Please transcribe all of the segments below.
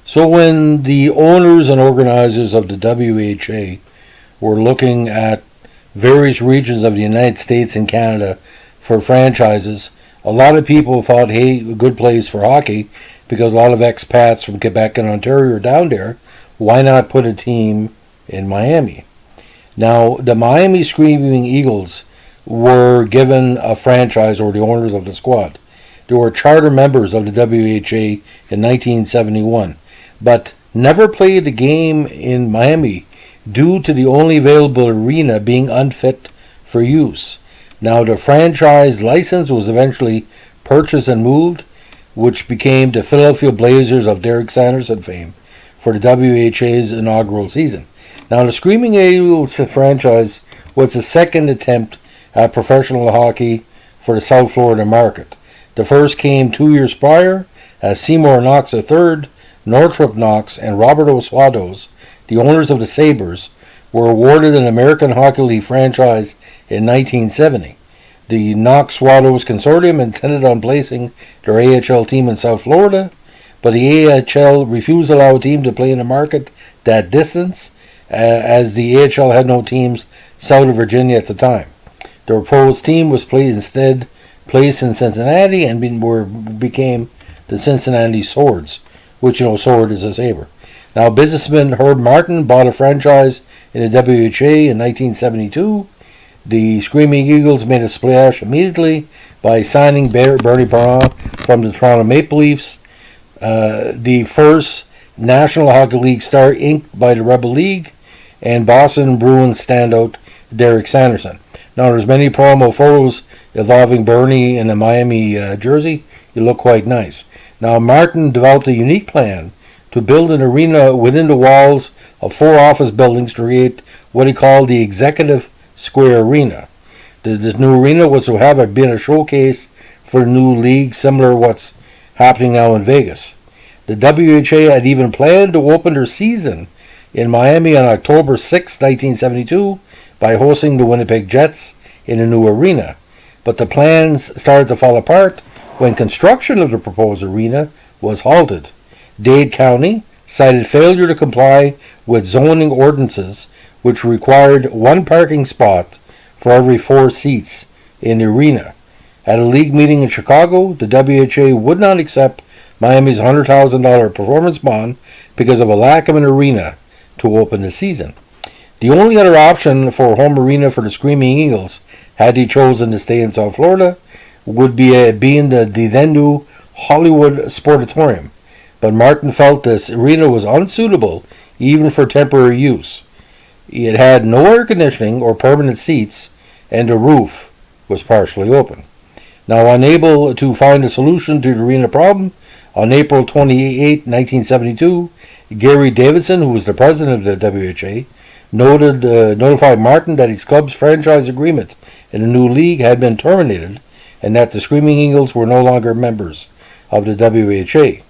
So when the owners and organizers of the WHA were looking at various regions of the United States and Canada for franchises, a lot of people thought, hey, a good place for hockey, because a lot of expats from Quebec and Ontario are down there. Why not put a team in Miami? Now, the Miami Screaming Eagles were given a franchise, or the owners of the squad. They were charter members of the WHA in 1971, but never played a game in Miami due to the only available arena being unfit for use. Now, the franchise license was eventually purchased and moved, which became the Philadelphia Blazers of Derek Sanderson fame for the WHA's inaugural season. Now, the Screaming Eagles franchise was the second attempt at professional hockey for the South Florida market. The first came 2 years prior, as Seymour Knox III, Northrop Knox, and Robert Oswados, the owners of the Sabres, were awarded an American Hockey League franchise in 1970. The Knox-Swados consortium intended on placing their AHL team in South Florida, but the AHL refused to allow a team to play in a market that distance, as the AHL had no teams south of Virginia at the time. The proposed team was instead placed in Cincinnati and became the Cincinnati Swords, which, sword is a saber. Now, businessman Herb Martin bought a franchise in the WHA in 1972. The Screaming Eagles made a splash immediately by signing Bernie Parent from the Toronto Maple Leafs, the first National Hockey League star inked by the Rebel League, and Boston Bruins standout Derek Sanderson. Now, there's many promo photos involving Bernie in a Miami jersey. You look quite nice. Now, Martin developed a unique plan to build an arena within the walls of 4 office buildings to create what he called the Executive Square Arena. This new arena was to have been a showcase for the new league, similar to what's happening now in Vegas. The WHA had even planned to open their season in Miami on October 6, 1972, by hosting the Winnipeg Jets in a new arena. But the plans started to fall apart when construction of the proposed arena was halted. Dade County cited failure to comply with zoning ordinances, which required 1 parking spot for every 4 seats in the arena. At a league meeting in Chicago, the WHA would not accept Miami's $100,000 performance bond because of a lack of an arena to open the season. The only other option for a home arena for the Screaming Eagles, had they chosen to stay in South Florida, would be being the then new Hollywood Sportatorium. But Martin felt this arena was unsuitable even for temporary use. It had no air conditioning or permanent seats, and the roof was partially open. Now, unable to find a solution to the arena problem, on April 28, 1972, Gary Davidson, who was the president of the WHA, notified Martin that his club's franchise agreement in the new league had been terminated and that the Screaming Eagles were no longer members of the WHA.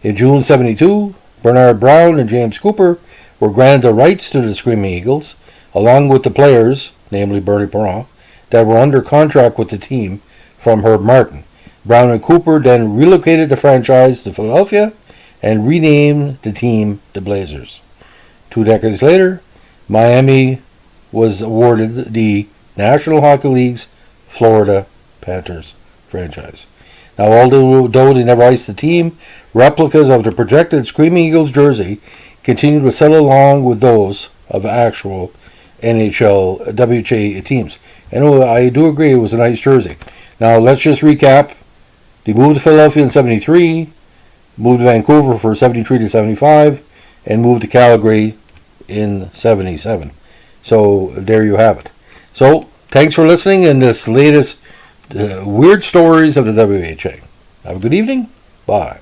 In June 72, Bernard Brown and James Cooper were granted the rights to the Screaming Eagles, along with the players, namely Bernie Parent, that were under contract with the team from Herb Martin. Brown and Cooper then relocated the franchise to Philadelphia and renamed the team the Blazers. 2 decades later, Miami was awarded the National Hockey League's Florida Panthers franchise. Now, although they never iced the team, replicas of the projected Screaming Eagles jersey continue to sell along with those of actual NHL WHA teams. And I do agree it was a nice jersey. Now, let's just recap. They moved to Philadelphia in 73, moved to Vancouver for 73 to 75, and moved to Calgary in 77. So there you have it. So thanks for listening in this latest weird stories of the WHA. Have a good evening. Bye.